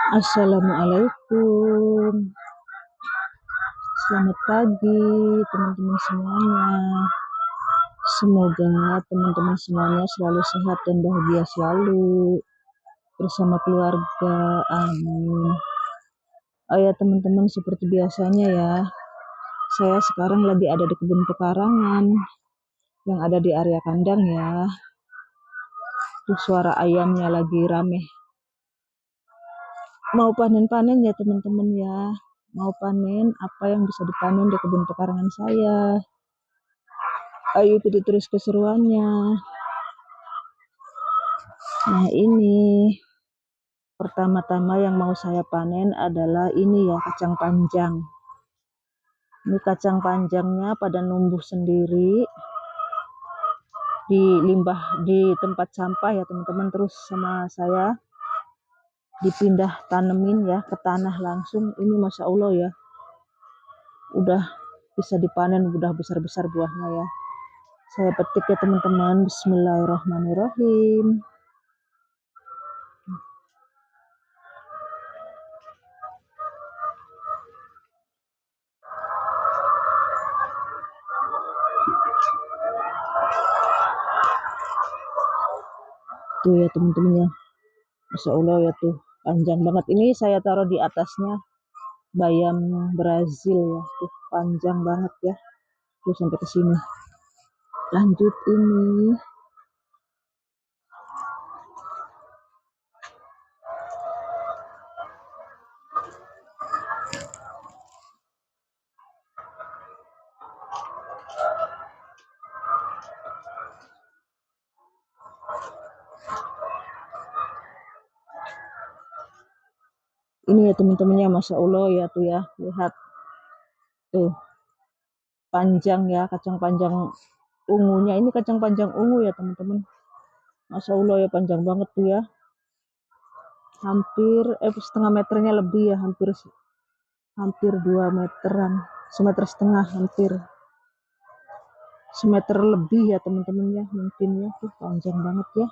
Assalamualaikum, selamat pagi teman-teman semuanya. Semoga teman-teman semuanya selalu sehat dan bahagia selalu bersama keluarga. Amin. Oh ya teman-teman, seperti biasanya ya, saya sekarang lagi ada di kebun pekarangan yang ada di area kandang ya. Tuh suara ayamnya lagi rame. Mau panen-panen ya teman-teman ya. Mau panen apa yang bisa dipanen di kebun pekarangan saya. Ayo ikuti terus keseruannya. Nah ini pertama-tama yang mau saya panen adalah ini ya, kacang panjang. Ini kacang panjangnya pada numbuh sendiri di limbah di tempat sampah ya teman-teman. Terus sama saya dipindah tanemin ya ke tanah langsung. Ini Masya Allah ya, udah bisa dipanen, udah besar-besar buahnya ya. Saya petik ya teman-teman. Bismillahirrahmanirrahim. Tuh ya teman-teman ya, Masya Allah ya, tuh panjang banget. Ini saya taruh di atasnya bayam Brazil ya, tuh panjang banget ya, tuh sampai ke sini. Lanjut ini ya teman-temannya, Masya Allah ya, tuh ya, lihat tuh panjang ya, kacang panjang ungunya. Ini kacang panjang ungu ya teman-teman, Masya Allah ya, panjang banget tuh ya, hampir setengah meternya lebih ya, hampir 2 meteran, semeter setengah, hampir semeter lebih ya teman-teman ya, mungkin ya, tuh panjang banget ya,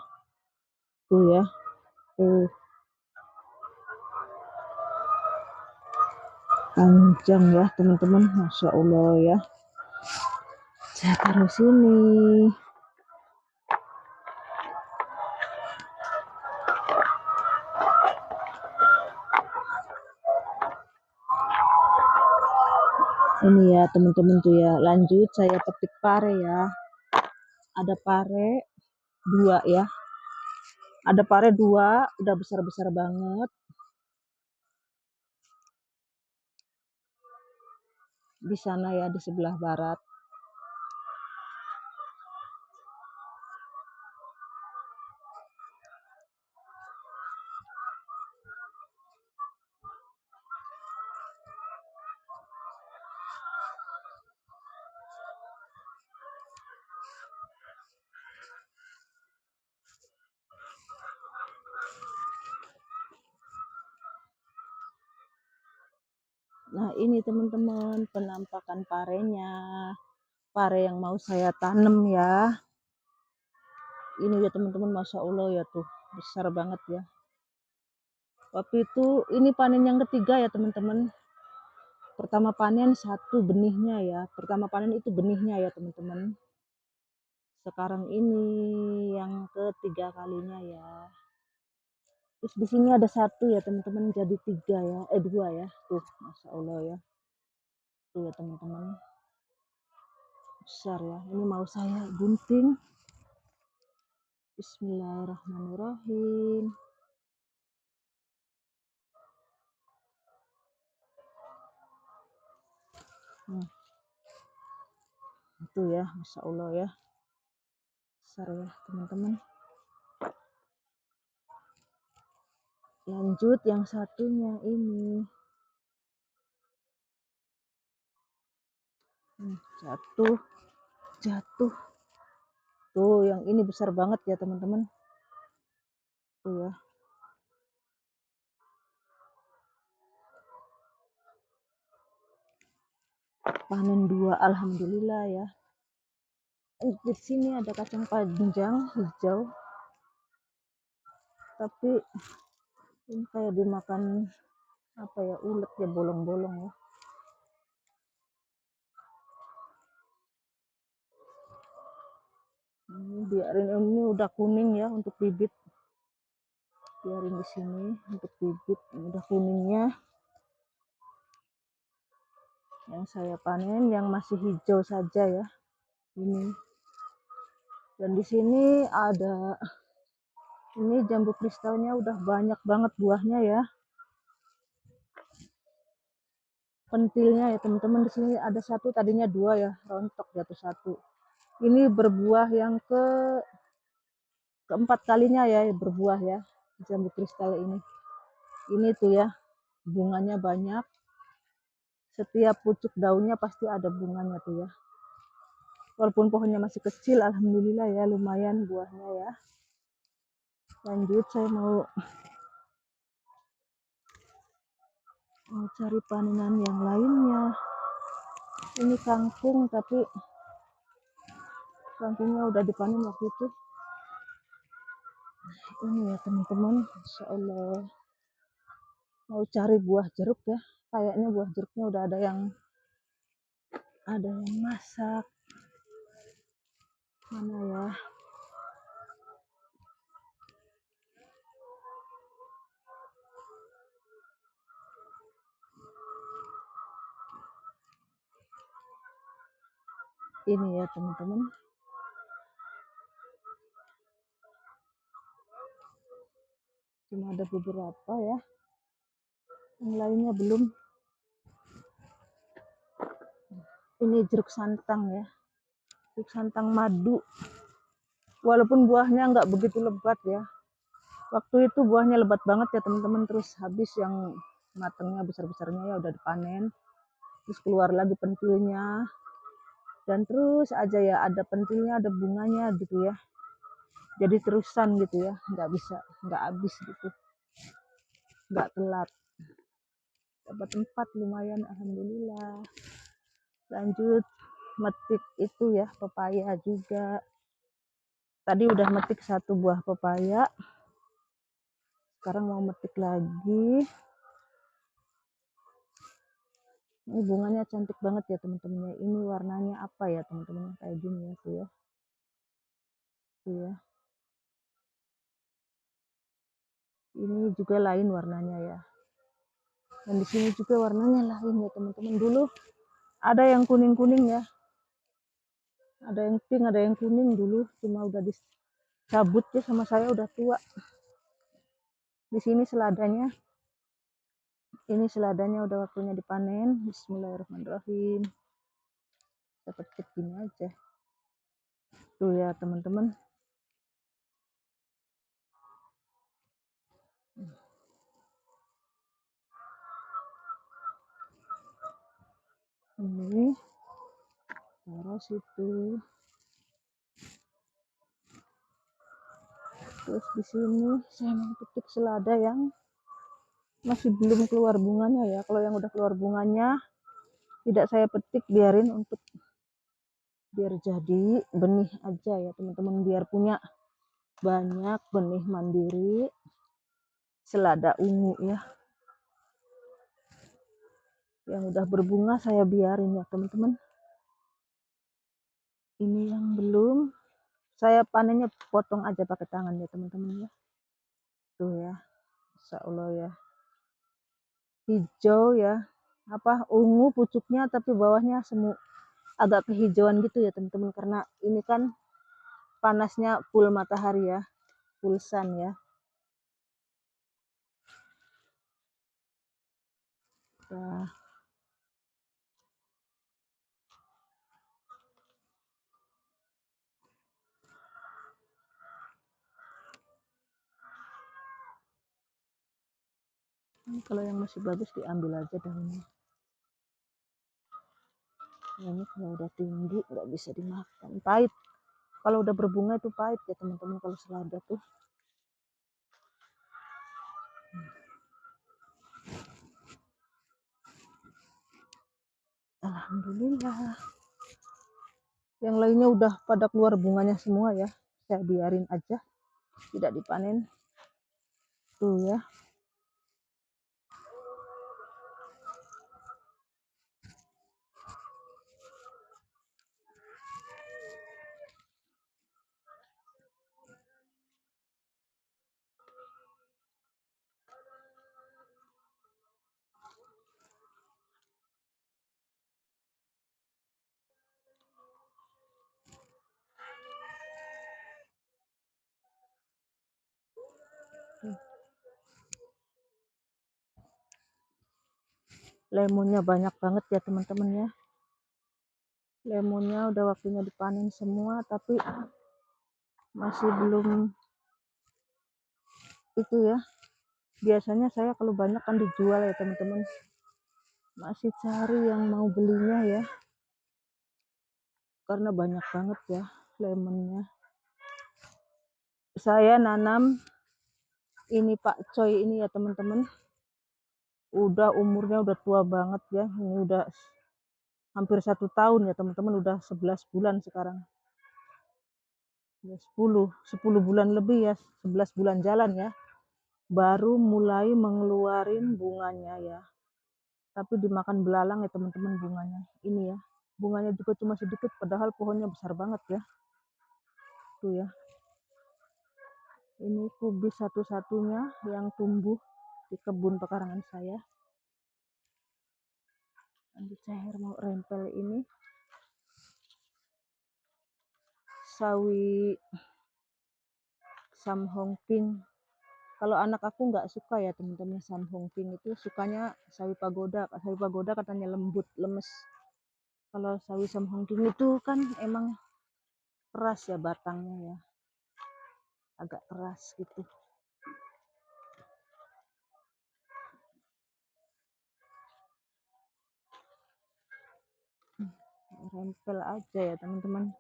tuh ya, tuh panjang ya teman-teman, Masya Allah ya. Saya taruh sini. Ini ya teman-teman tuh ya. Lanjut saya petik pare ya. Ada pare 2 ya. Ada pare 2, udah besar-besar banget. Di sana ya, di sebelah barat. Nah ini teman-teman penampakan parenya. Pare yang mau saya tanam ya. Ini ya teman-teman, Masya Allah ya, tuh besar banget ya. Waktu itu ini panen yang ketiga ya teman-teman. Pertama panen satu benihnya ya. Pertama panen itu benihnya ya teman-teman. Sekarang ini yang ketiga kalinya ya. Terus di sini ada satu ya teman-teman, jadi 3 ya, 2 ya. Tuh, Masya Allah ya. Tuh ya teman-teman. Besar ya. Ini mau saya gunting. Bismillahirrahmanirrahim. Itu ya, Masya Allah ya. Besar ya teman-teman. Lanjut yang satunya ini. Jatuh. Tuh yang ini besar banget ya teman-teman. Tuh ya. Panen 2, alhamdulillah ya. Di sini ada kacang panjang hijau. Tapi Ini kayak dimakan apa ya, ulet ya, bolong-bolong ya. Ini biarin, ini udah kuning ya untuk bibit. Biarin di sini untuk bibit. Ini udah kuningnya. Yang saya panen yang masih hijau saja ya. Ini. Dan di sini ada ini jambu kristalnya udah banyak banget buahnya ya. Pentilnya ya teman-teman, di sini ada satu, tadinya dua ya, rontok jatuh satu. Ini berbuah yang keempat kalinya ya berbuah ya, jambu kristal ini. Ini tuh ya, bunganya banyak. Setiap pucuk daunnya pasti ada bunganya tuh ya. Walaupun pohonnya masih kecil, alhamdulillah ya, lumayan buahnya ya. Lanjut, saya mau cari panenan yang lainnya. Ini kangkung, tapi kangkungnya udah dipanen waktu itu. Ini ya teman-teman, insya Allah mau cari buah jeruk ya. Kayaknya buah jeruknya udah ada yang masak. Mana ya? Ini ya teman-teman. Cuma ada beberapa ya. Yang lainnya belum. Ini jeruk santang ya. Jeruk santang madu. Walaupun buahnya nggak begitu lebat ya. Waktu itu buahnya lebat banget ya teman-teman. Terus habis yang matangnya besar-besarnya ya udah dipanen. Terus keluar lagi pentilnya. Dan terus aja ya, ada pentilnya, ada bunganya gitu ya. Jadi terusan gitu ya, nggak bisa, nggak habis gitu, nggak telat. Dapat 4 lumayan, alhamdulillah. Lanjut metik itu ya, pepaya juga. Tadi udah metik satu buah pepaya, sekarang mau metik lagi. Ini bunganya cantik banget ya teman-teman. Ini warnanya apa ya teman-teman, kayak gini ya tuh ya. Tuh ya. Ini juga lain warnanya ya. Dan di sini juga warnanya lain ya teman-teman. Dulu ada yang kuning-kuning ya. Ada yang pink, ada yang kuning dulu, cuma udah dicabut ya sama saya, udah tua. Di sini seladanya. Ini seladanya udah waktunya dipanen. Bismillahirrahmanirrahim. Saya petik gini aja. Tuh ya teman-teman. Ini taruh situ. Terus di sini saya mau petik selada yang masih belum keluar bunganya ya. Kalau yang udah keluar bunganya tidak saya petik, biarin untuk biar jadi benih aja ya teman-teman, biar punya banyak benih mandiri selada ungu ya. Yang udah berbunga saya biarin ya teman-teman. Ini yang belum, saya panennya potong aja pakai tangan ya teman-teman ya. Tuh ya, insya Allah ya. Hijau ya, apa, ungu pucuknya, tapi bawahnya semu agak kehijauan gitu ya teman-teman, karena ini kan panasnya full matahari ya, full sun ya. Nah, ini kalau yang masih bagus diambil aja daunnya. Ini kalau udah tinggi nggak bisa dimakan, pahit. Kalau udah berbunga itu pahit ya teman-teman, kalau selada tuh. Alhamdulillah. Yang lainnya udah pada keluar bunganya semua ya. Saya biarin aja, tidak dipanen. Tuh ya. Lemonnya banyak banget ya teman-teman ya. Lemonnya udah waktunya dipanen semua, tapi masih belum itu ya. Biasanya saya kalau banyak kan dijual ya teman-teman. Masih cari yang mau belinya ya. Karena banyak banget ya lemonnya. Saya nanam ini Pak Coy ini ya teman-teman. Udah umurnya udah tua banget ya. Ini udah hampir 1 tahun ya teman-teman. Udah 11 bulan sekarang. Ya, 10 bulan lebih ya. 11 bulan jalan ya. Baru mulai mengeluarin bunganya ya. Tapi dimakan belalang ya teman-teman bunganya. Ini ya. Bunganya juga cuma sedikit padahal pohonnya besar banget ya. Tuh ya. Ini kubis satu-satunya yang tumbuh di kebun pekarangan saya. Andi Caher mau rempel ini sawi Sam Hong Ping. Kalau anak aku nggak suka ya teman-teman Sam Hong Ping itu, sukanya sawi pagoda. Sawi pagoda katanya lembut, lemes. Kalau sawi Sam Hong Ping itu kan emang keras ya batangnya ya, agak keras gitu. Rempel aja ya teman-teman.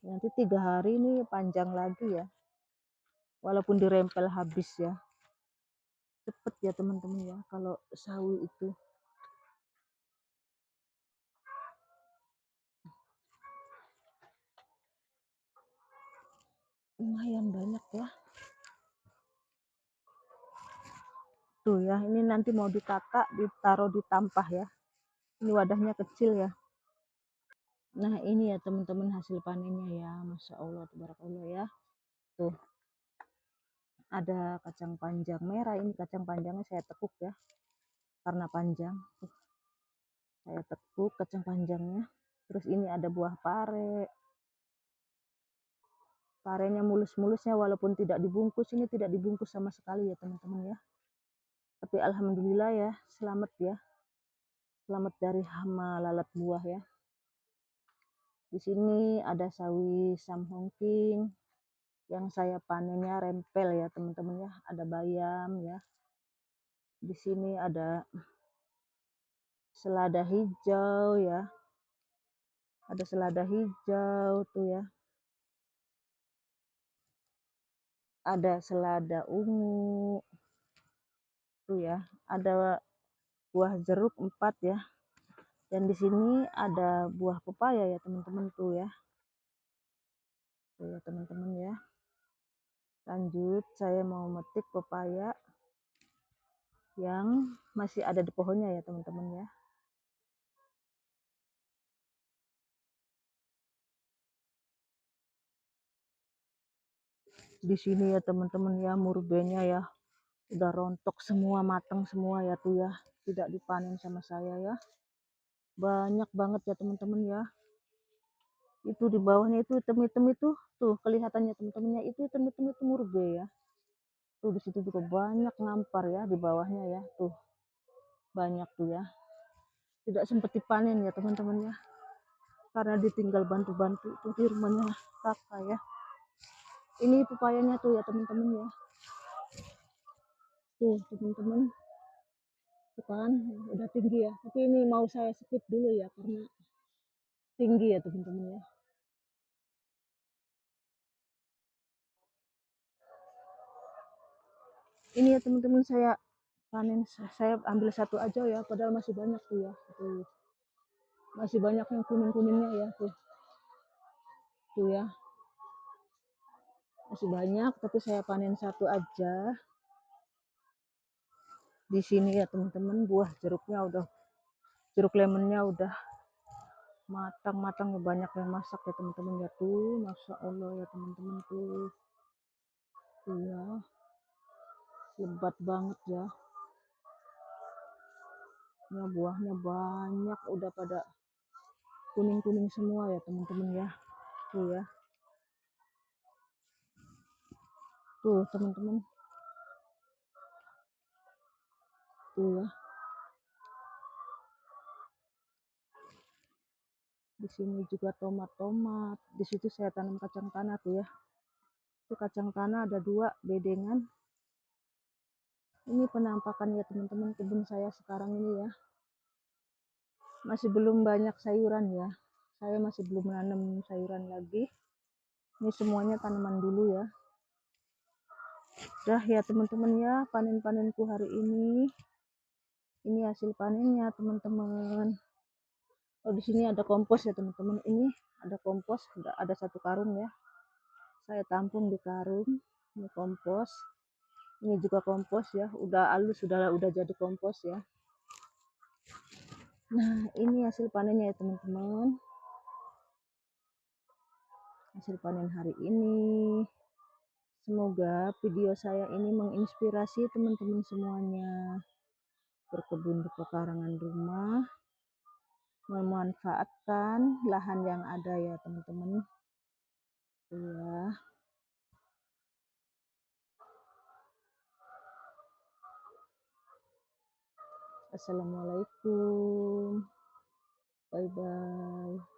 Nanti 3 hari ini panjang lagi ya, walaupun dirempel habis ya. Cepet ya teman-teman ya kalau sawi itu. Lumayan banyak ya. Tuh ya, ini nanti mau ditatak, ditaruh di tampah ya. Ini wadahnya kecil ya. Nah ini ya teman-teman hasil panennya ya, Masya Allah, tabarakallah ya. Tuh, ada kacang panjang merah. Ini kacang panjangnya saya tekuk ya, karena panjang. Tuh, saya tekuk kacang panjangnya. Terus ini ada buah pare. Parenya mulus-mulusnya walaupun tidak dibungkus. Ini tidak dibungkus sama sekali ya teman-teman ya. Tapi alhamdulillah ya, selamat ya. Selamat dari hama lalat buah ya. Di sini ada sawi Sam Hong Ping yang saya panennya rempel ya teman-teman ya. Ada bayam ya. Di sini ada selada hijau ya. Ada selada hijau tuh ya. Ada selada ungu. Tuh ya. Ada buah jeruk 4 ya. Dan di sini ada buah pepaya ya teman-teman tuh ya. Tuh ya teman-teman ya. Lanjut, saya mau metik pepaya yang masih ada di pohonnya ya teman-teman ya. Di sini ya teman-teman ya, murbenya ya udah rontok semua, matang semua ya tuh ya, tidak dipanen sama saya ya. Banyak banget ya teman-teman ya. Itu di bawahnya itu hitam-hitam itu tuh kelihatannya teman-temannya, itu hitam-hitam itu murbe ya. Tuh di situ juga banyak ngampar ya di bawahnya ya, tuh banyak tuh ya. Tidak sempat dipanen ya teman-teman ya, karena ditinggal bantu-bantu tuh di rumahnya kakak ya. Ini pepayanya tuh ya teman-teman ya. Tuh teman-teman, kan udah tinggi ya, tapi ini mau saya skip dulu ya karena tinggi ya teman-teman ya. Ini ya teman-teman, saya panen, saya ambil satu aja ya, padahal masih banyak tuh ya. Tuh, masih banyak yang kuning-kuningnya ya tuh. Tuh ya, masih banyak, tapi saya panen satu aja. Di sini ya teman-teman, buah jeruknya udah, jeruk lemonnya udah matang-matang, banyak yang masak ya teman-teman ya tuh. Masya Allah ya teman-teman tuh. Tuh ya, lebat banget ya. Ya buahnya banyak, udah pada kuning-kuning semua ya teman-teman ya. Tuh ya. Tuh teman-teman, tuh ya. Di sini juga tomat-tomat. Di situ saya tanam kacang tanah tuh ya. Itu kacang tanah ada 2 bedengan. Ini penampakan ya teman-teman kebun saya sekarang ini ya. Masih belum banyak sayuran ya. Saya masih belum menanam sayuran lagi. Ini semuanya tanaman dulu ya. Dah ya teman-teman ya, panen-panenku hari ini. Ini hasil panennya teman-teman. Oh di sini ada kompos ya teman-teman. Ini ada kompos, ada 1 karung ya. Saya tampung di karung. Ini kompos. Ini juga kompos ya. Udah halus, udah jadi kompos ya. Nah ini hasil panennya ya teman-teman. Hasil panen hari ini. Semoga video saya ini menginspirasi teman-teman semuanya berkebun di pekarangan rumah, memanfaatkan lahan yang ada ya teman-teman. Ya. Assalamualaikum. Bye bye.